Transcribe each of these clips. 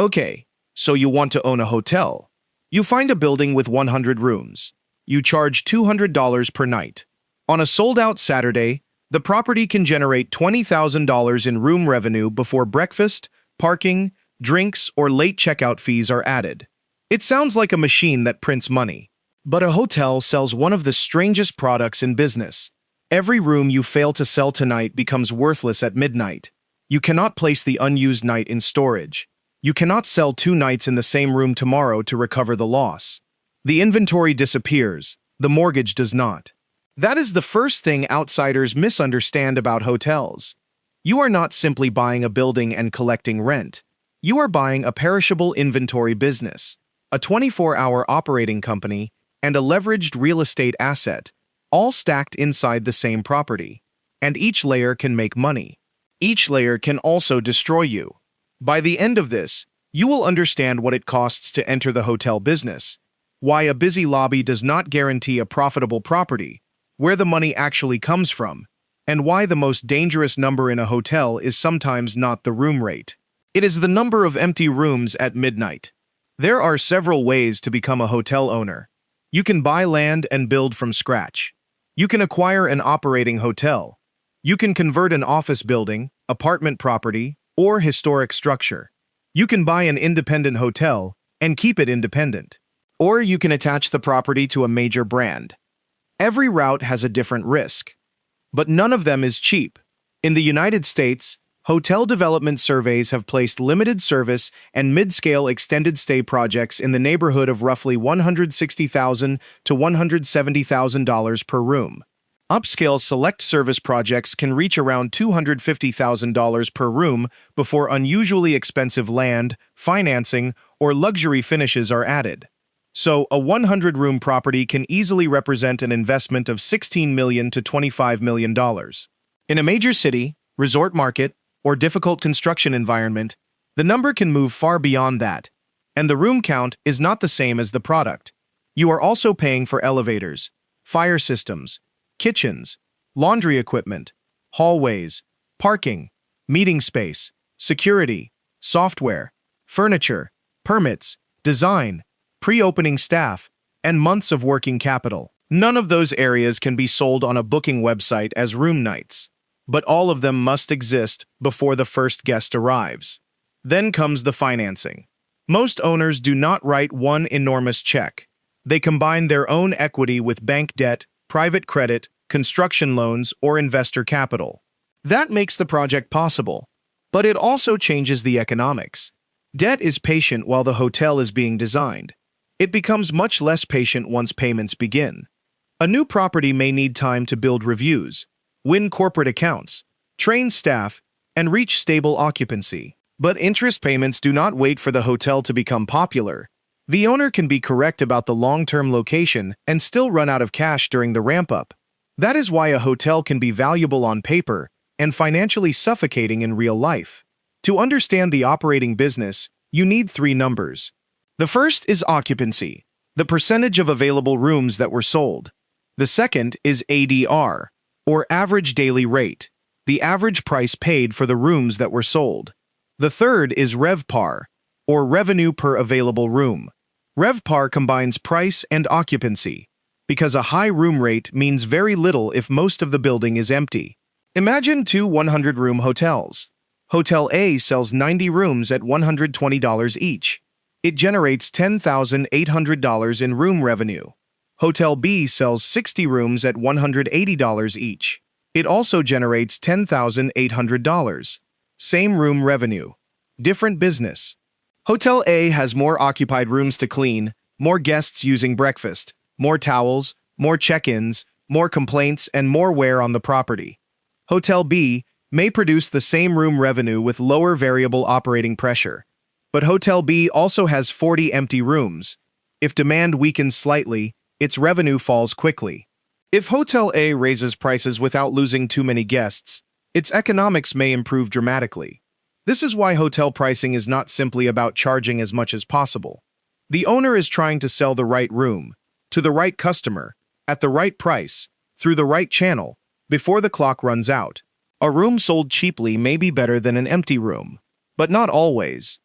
Okay, so you want to own a hotel. You find a building with 100 rooms. You charge $200 per night. On a sold-out Saturday, the property can generate $20,000 in room revenue before breakfast, parking, drinks, or late checkout fees are added. It sounds like a machine that prints money. But a hotel sells one of the strangest products in business. Every room you fail to sell tonight becomes worthless at midnight. You cannot place the unused night in storage. You cannot sell 2 nights in the same room tomorrow to recover the loss. The inventory disappears, the mortgage does not. That is the first thing outsiders misunderstand about hotels. You are not simply buying a building and collecting rent. You are buying a perishable inventory business, a 24-hour operating company, and a leveraged real estate asset, all stacked inside the same property. And each layer can make money. Each layer can also destroy you. By the end of this, you will understand what it costs to enter the hotel business, why a busy lobby does not guarantee a profitable property, where the money actually comes from, and why the most dangerous number in a hotel is sometimes not the room rate. It is the number of empty rooms at midnight. There are several ways to become a hotel owner. You can buy land and build from scratch. You can acquire an operating hotel. You can convert an office building, apartment property, or historic structure. You can buy an independent hotel and keep it independent. Or you can attach the property to a major brand. Every route has a different risk. But none of them is cheap. In the United States, hotel development surveys have placed limited service and mid-scale extended stay projects in the neighborhood of roughly $160,000 to $170,000 per room. Upscale select service projects can reach around $250,000 per room before unusually expensive land, financing, or luxury finishes are added. So, a 100-room property can easily represent an investment of $16 million to $25 million. In a major city, resort market, or difficult construction environment, the number can move far beyond that, and the room count is not the same as the product. You are also paying for elevators, fire systems, kitchens, laundry equipment, hallways, parking, meeting space, security, software, furniture, permits, design, pre-opening staff, and months of working capital. None of those areas can be sold on a booking website as room nights, but all of them must exist before the first guest arrives. Then comes the financing. Most owners do not write one enormous check. They combine their own equity with bank debt, private credit, construction loans, or investor capital. That makes the project possible, but it also changes the economics. Debt is patient while the hotel is being designed. It becomes much less patient once payments begin. A new property may need time to build reviews, win corporate accounts, train staff, and reach stable occupancy. But interest payments do not wait for the hotel to become popular. The owner can be correct about the long-term location and still run out of cash during the ramp-up. That is why a hotel can be valuable on paper and financially suffocating in real life. To understand the operating business, you need 3 numbers. The first is occupancy, the percentage of available rooms that were sold. The second is ADR, or average daily rate, the average price paid for the rooms that were sold. The third is RevPAR, or revenue per available room. RevPAR combines price and occupancy, because a high room rate means very little if most of the building is empty. Imagine 2 100-room hotels. Hotel A sells 90 rooms at $120 each. It generates $10,800 in room revenue. Hotel B sells 60 rooms at $180 each. It also generates $10,800. Same room revenue. Different business. Hotel A has more occupied rooms to clean, more guests using breakfast, more towels, more check-ins, more complaints, and more wear on the property. Hotel B may produce the same room revenue with lower variable operating pressure. But Hotel B also has 40 empty rooms. If demand weakens slightly, its revenue falls quickly. If Hotel A raises prices without losing too many guests, its economics may improve dramatically. This is why hotel pricing is not simply about charging as much as possible. The owner is trying to sell the right room, to the right customer, at the right price, through the right channel, before the clock runs out. A room sold cheaply may be better than an empty room, but not always.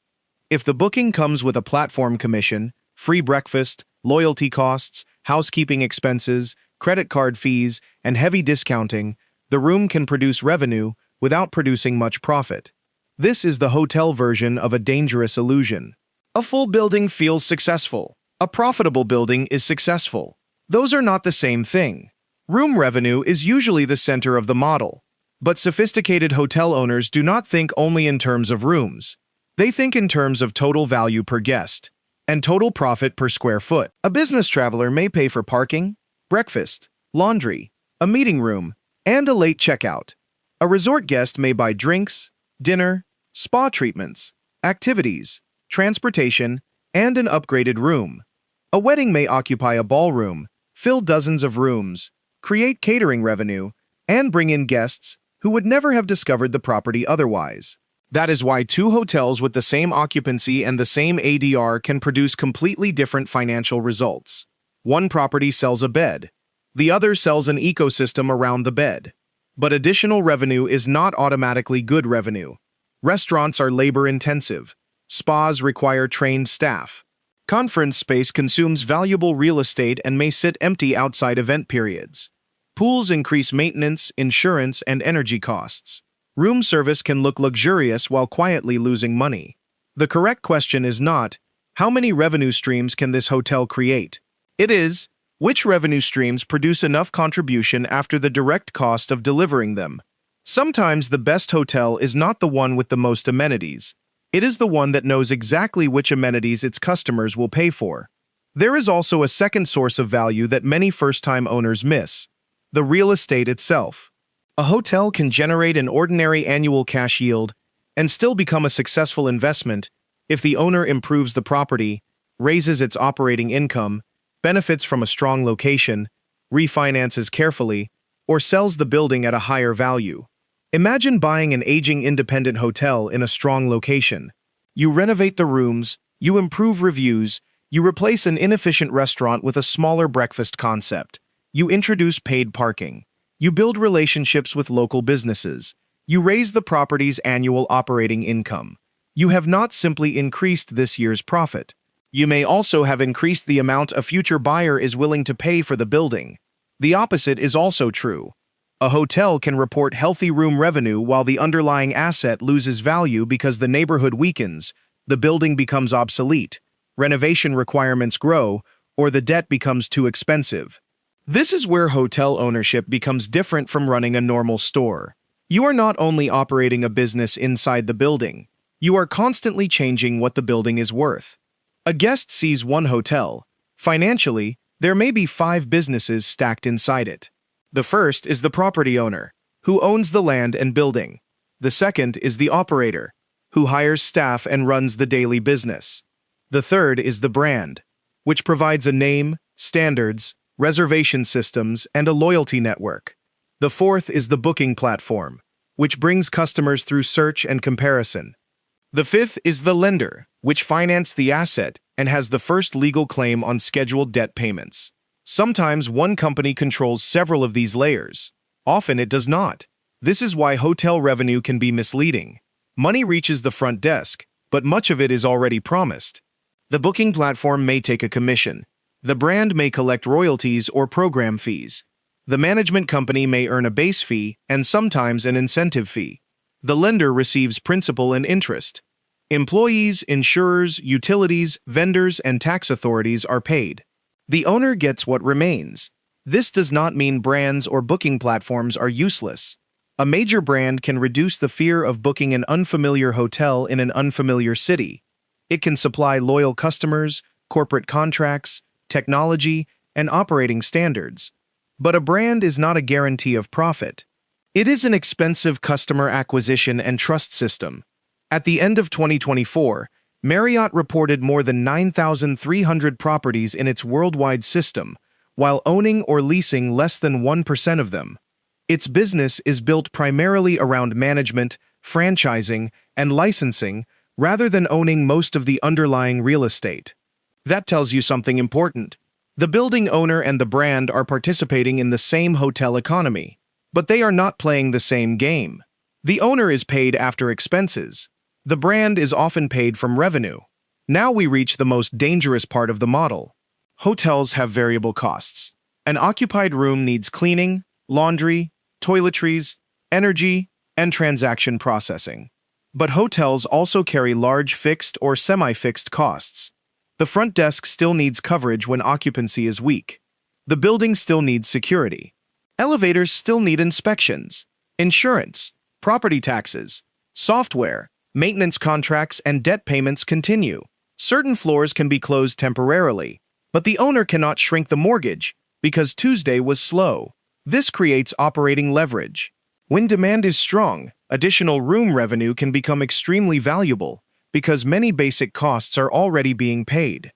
If the booking comes with a platform commission, free breakfast, loyalty costs, housekeeping expenses, credit card fees, and heavy discounting, the room can produce revenue without producing much profit. This is the hotel version of a dangerous illusion. A full building feels successful. A profitable building is successful. Those are not the same thing. Room revenue is usually the center of the model. But sophisticated hotel owners do not think only in terms of rooms. They think in terms of total value per guest and total profit per square foot. A business traveler may pay for parking, breakfast, laundry, a meeting room, and a late checkout. A resort guest may buy drinks, dinner, spa treatments, activities, transportation, and an upgraded room. A wedding may occupy a ballroom, fill dozens of rooms, create catering revenue, and bring in guests who would never have discovered the property otherwise. That is why two hotels with the same occupancy and the same ADR can produce completely different financial results. One property sells a bed. The other sells an ecosystem around the bed. But additional revenue is not automatically good revenue. Restaurants are labor-intensive. Spas require trained staff. Conference space consumes valuable real estate and may sit empty outside event periods. Pools increase maintenance, insurance, and energy costs. Room service can look luxurious while quietly losing money. The correct question is not, how many revenue streams can this hotel create? It is, which revenue streams produce enough contribution after the direct cost of delivering them? Sometimes the best hotel is not the one with the most amenities. It is the one that knows exactly which amenities its customers will pay for. There is also a second source of value that many first-time owners miss: the real estate itself. A hotel can generate an ordinary annual cash yield and still become a successful investment if the owner improves the property, raises its operating income, benefits from a strong location, refinances carefully, or sells the building at a higher value. Imagine buying an aging independent hotel in a strong location. You renovate the rooms, you improve reviews, you replace an inefficient restaurant with a smaller breakfast concept, you introduce paid parking. You build relationships with local businesses. You raise the property's annual operating income. You have not simply increased this year's profit. You may also have increased the amount a future buyer is willing to pay for the building. The opposite is also true. A hotel can report healthy room revenue while the underlying asset loses value because the neighborhood weakens, the building becomes obsolete, renovation requirements grow, or the debt becomes too expensive. This is where hotel ownership becomes different from running a normal store. You are not only operating a business inside the building, you are constantly changing what the building is worth. A guest sees one hotel. Financially, there may be 5 businesses stacked inside it. The first is the property owner, who owns the land and building. The second is the operator, who hires staff and runs the daily business. The third is the brand, which provides a name, standards, reservation systems, and a loyalty network. The fourth is the booking platform, which brings customers through search and comparison. The fifth is the lender, which finances the asset and has the first legal claim on scheduled debt payments. Sometimes one company controls several of these layers. Often it does not. This is why hotel revenue can be misleading. Money reaches the front desk, but much of it is already promised. The booking platform may take a commission. The brand may collect royalties or program fees. The management company may earn a base fee and sometimes an incentive fee. The lender receives principal and interest. Employees, insurers, utilities, vendors, and tax authorities are paid. The owner gets what remains. This does not mean brands or booking platforms are useless. A major brand can reduce the fear of booking an unfamiliar hotel in an unfamiliar city. It can supply loyal customers, corporate contracts, technology, and operating standards. But a brand is not a guarantee of profit. It is an expensive customer acquisition and trust system. At the end of 2024, Marriott reported more than 9,300 properties in its worldwide system, while owning or leasing less than 1% of them. Its business is built primarily around management, franchising, and licensing, rather than owning most of the underlying real estate. That tells you something important. The building owner and the brand are participating in the same hotel economy, but they are not playing the same game. The owner is paid after expenses. The brand is often paid from revenue. Now we reach the most dangerous part of the model. Hotels have variable costs. An occupied room needs cleaning, laundry, toiletries, energy, and transaction processing. But hotels also carry large fixed or semi-fixed costs. The front desk still needs coverage when occupancy is weak. The building still needs security. Elevators still need inspections, insurance, property taxes, software, maintenance contracts, and debt payments continue. Certain floors can be closed temporarily, but the owner cannot shrink the mortgage because Tuesday was slow. This creates operating leverage. When demand is strong, additional room revenue can become extremely valuable because many basic costs are already being paid.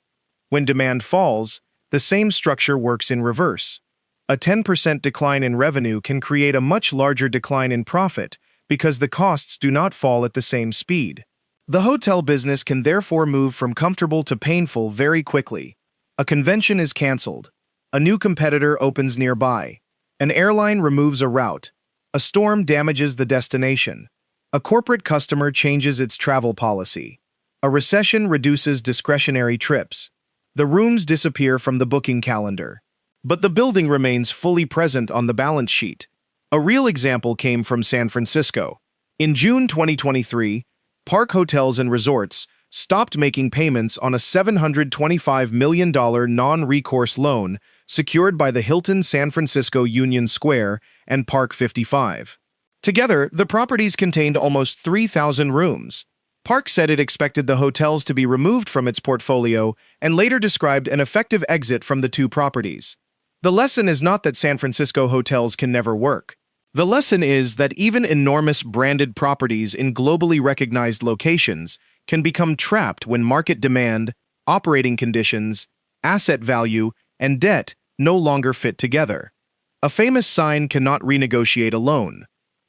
When demand falls, the same structure works in reverse. A 10% decline in revenue can create a much larger decline in profit because the costs do not fall at the same speed. The hotel business can therefore move from comfortable to painful very quickly. A convention is canceled. A new competitor opens nearby. An airline removes a route. A storm damages the destination. A corporate customer changes its travel policy. A recession reduces discretionary trips. The rooms disappear from the booking calendar. But the building remains fully present on the balance sheet. A real example came from San Francisco. In June 2023, Park Hotels and Resorts stopped making payments on a $725 million non-recourse loan secured by the Hilton San Francisco Union Square and Park 55. Together, the properties contained almost 3,000 rooms. Park said it expected the hotels to be removed from its portfolio and later described an effective exit from the two properties. The lesson is not that San Francisco hotels can never work. The lesson is that even enormous branded properties in globally recognized locations can become trapped when market demand, operating conditions, asset value, and debt no longer fit together. A famous sign cannot renegotiate a loan.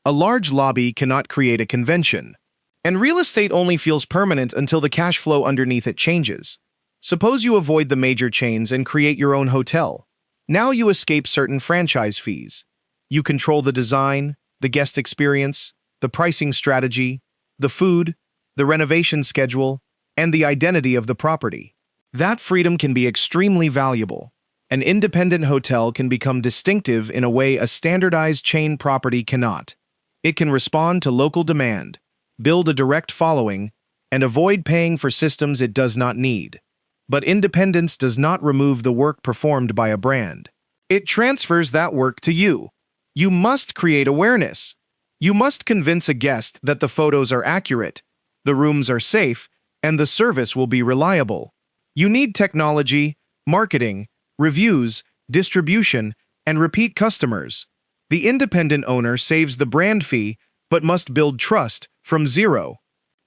A large lobby cannot create a convention. And real estate only feels permanent until the cash flow underneath it changes. Suppose you avoid the major chains and create your own hotel. Now you escape certain franchise fees. You control the design, the guest experience, the pricing strategy, the food, the renovation schedule, and the identity of the property. That freedom can be extremely valuable. An independent hotel can become distinctive in a way a standardized chain property cannot. It can respond to local demand, build a direct following, and avoid paying for systems it does not need. But independence does not remove the work performed by a brand. It transfers that work to you. You must create awareness. You must convince a guest that the photos are accurate, the rooms are safe, and the service will be reliable. You need technology, marketing, reviews, distribution, and repeat customers. The independent owner saves the brand fee but must build trust from zero.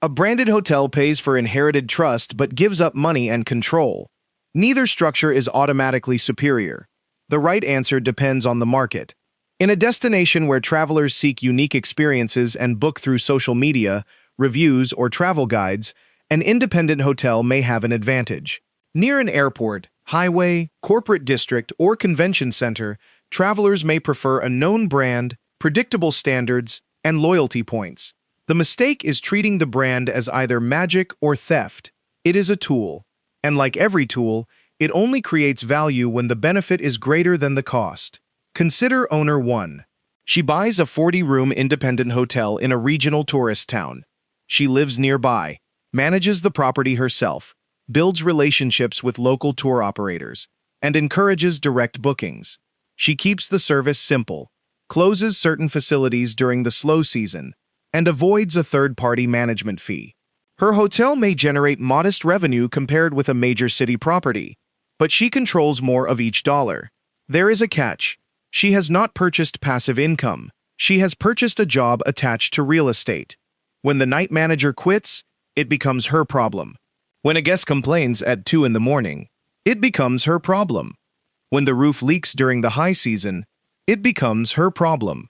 A branded hotel pays for inherited trust but gives up money and control. Neither structure is automatically superior. The right answer depends on the market. In a destination where travelers seek unique experiences and book through social media, reviews, or travel guides, an independent hotel may have an advantage. Near an airport, highway, corporate district, or convention center, travelers may prefer a known brand, predictable standards, and loyalty points. The mistake is treating the brand as either magic or theft. It is a tool, and like every tool, it only creates value when the benefit is greater than the cost. Consider owner 1. She buys a 40-room independent hotel in a regional tourist town. She lives nearby, manages the property herself, builds relationships with local tour operators, and encourages direct bookings. She keeps the service simple, closes certain facilities during the slow season, and avoids a third-party management fee. Her hotel may generate modest revenue compared with a major city property, but she controls more of each dollar. There is a catch. She has not purchased passive income. She has purchased a job attached to real estate. When the night manager quits, it becomes her problem. When a guest complains at 2 in the morning, it becomes her problem. When the roof leaks during the high season, it becomes her problem.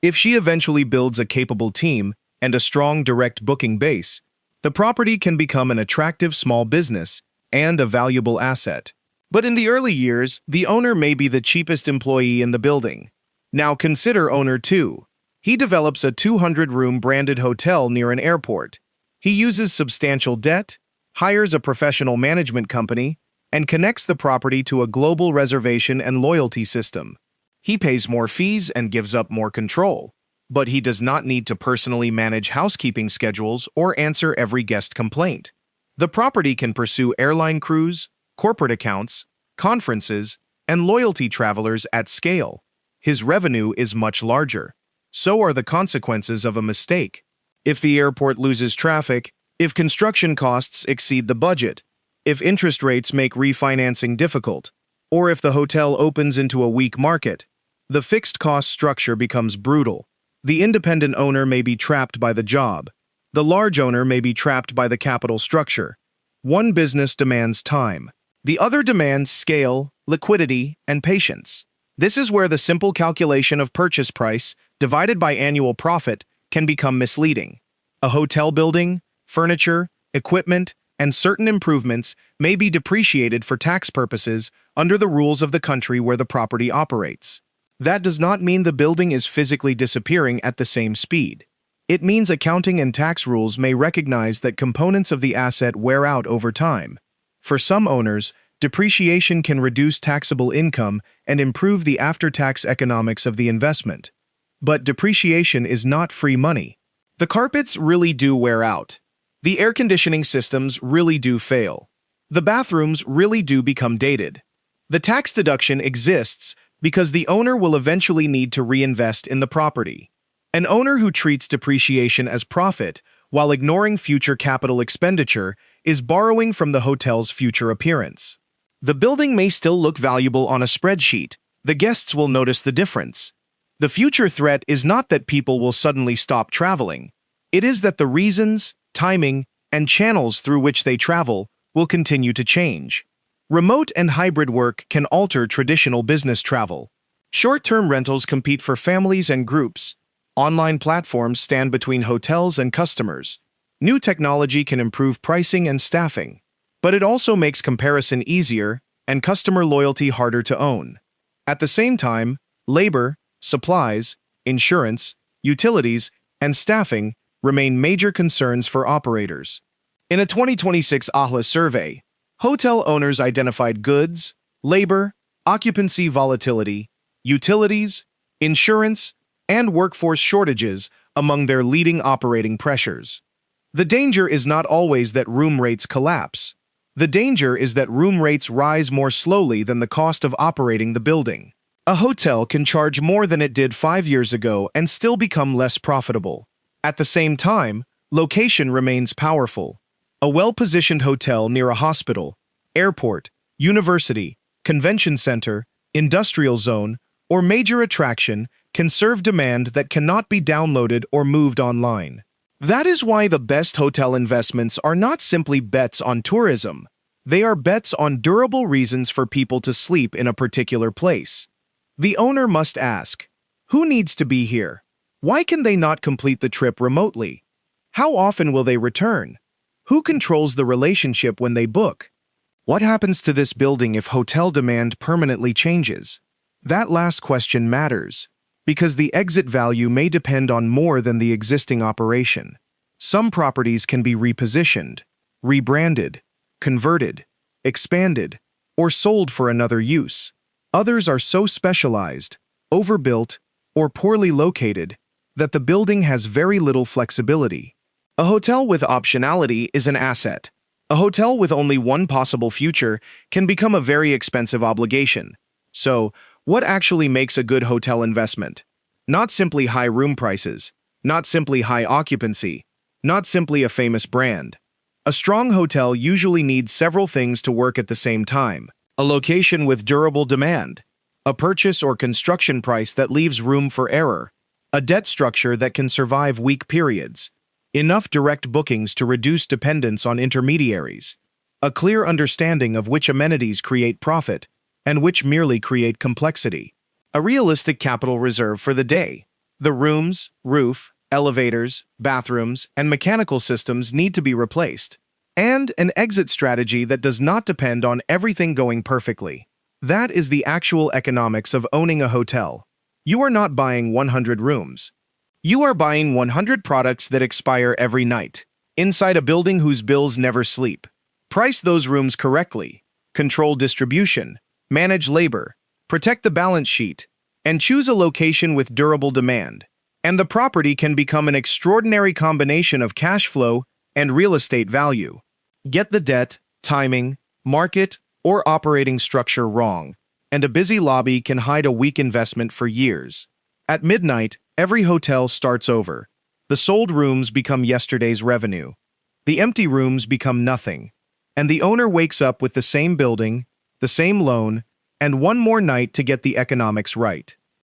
If she eventually builds a capable team and a strong direct booking base, the property can become an attractive small business and a valuable asset. But in the early years, the owner may be the cheapest employee in the building. Now consider owner 2. He develops a 200-room branded hotel near an airport. He uses substantial debt, hires a professional management company, and connects the property to a global reservation and loyalty system. He pays more fees and gives up more control, but he does not need to personally manage housekeeping schedules or answer every guest complaint. The property can pursue airline crews, corporate accounts, conferences, and loyalty travelers at scale. His revenue is much larger. So are the consequences of a mistake. If the airport loses traffic, if construction costs exceed the budget, if interest rates make refinancing difficult, or if the hotel opens into a weak market, the fixed cost structure becomes brutal. The independent owner may be trapped by the job. The large owner may be trapped by the capital structure. One business demands time. The other demands scale, liquidity, and patience. This is where the simple calculation of purchase price divided by annual profit can become misleading. A hotel building, furniture, equipment, and certain improvements may be depreciated for tax purposes under the rules of the country where the property operates. That does not mean the building is physically disappearing at the same speed. It means accounting and tax rules may recognize that components of the asset wear out over time. For some owners, depreciation can reduce taxable income and improve the after-tax economics of the investment. But depreciation is not free money. The carpets really do wear out. The air conditioning systems really do fail. The bathrooms really do become dated. The tax deduction exists because the owner will eventually need to reinvest in the property. An owner who treats depreciation as profit while ignoring future capital expenditure is borrowing from the hotel's future appearance. The building may still look valuable on a spreadsheet. The guests will notice the difference. The future threat is not that people will suddenly stop traveling. It is that the reasons, timing, and channels through which they travel will continue to change. Remote and hybrid work can alter traditional business travel. Short-term rentals compete for families and groups. Online platforms stand between hotels and customers. New technology can improve pricing and staffing, but it also makes comparison easier and customer loyalty harder to own. At the same time, labor, supplies, insurance, utilities, and staffing remain major concerns for operators. In a 2026 AHLA survey, hotel owners identified goods, labor, occupancy volatility, utilities, insurance, and workforce shortages among their leading operating pressures. The danger is not always that room rates collapse. The danger is that room rates rise more slowly than the cost of operating the building. A hotel can charge more than it did 5 years ago and still become less profitable. At the same time, location remains powerful. A well-positioned hotel near a hospital, airport, university, convention center, industrial zone, or major attraction can serve demand that cannot be downloaded or moved online. That is why the best hotel investments are not simply bets on tourism. They are bets on durable reasons for people to sleep in a particular place. The owner must ask, who needs to be here? Why can they not complete the trip remotely? How often will they return? Who controls the relationship when they book? What happens to this building if hotel demand permanently changes? That last question matters, because the exit value may depend on more than the existing operation. Some properties can be repositioned, rebranded, converted, expanded, or sold for another use. Others are so specialized, overbuilt, or poorly located that the building has very little flexibility. A hotel with optionality is an asset. A hotel with only one possible future can become a very expensive obligation. So, what actually makes a good hotel investment? Not simply high room prices, not simply high occupancy, not simply a famous brand. A strong hotel usually needs several things to work at the same time. A location with durable demand, a purchase or construction price that leaves room for error, a debt structure that can survive weak periods, enough direct bookings to reduce dependence on intermediaries, a clear understanding of which amenities create profit and which merely create complexity, a realistic capital reserve for the day. The rooms, roof, elevators, bathrooms, and mechanical systems need to be replaced, and an exit strategy that does not depend on everything going perfectly. That is the actual economics of owning a hotel. You are not buying 100 rooms. You are buying 100 products that expire every night. inside a building whose bills never sleep. Price those rooms correctly, control distribution, manage labor, protect the balance sheet, and choose a location with durable demand. And the property can become an extraordinary combination of cash flow and real estate value. Get the debt, timing, market, or operating structure wrong, and a busy lobby can hide a weak investment for years. At midnight, every hotel starts over. The sold rooms become yesterday's revenue. The empty rooms become nothing. And the owner wakes up with the same building, the same loan, and one more night to get the economics right.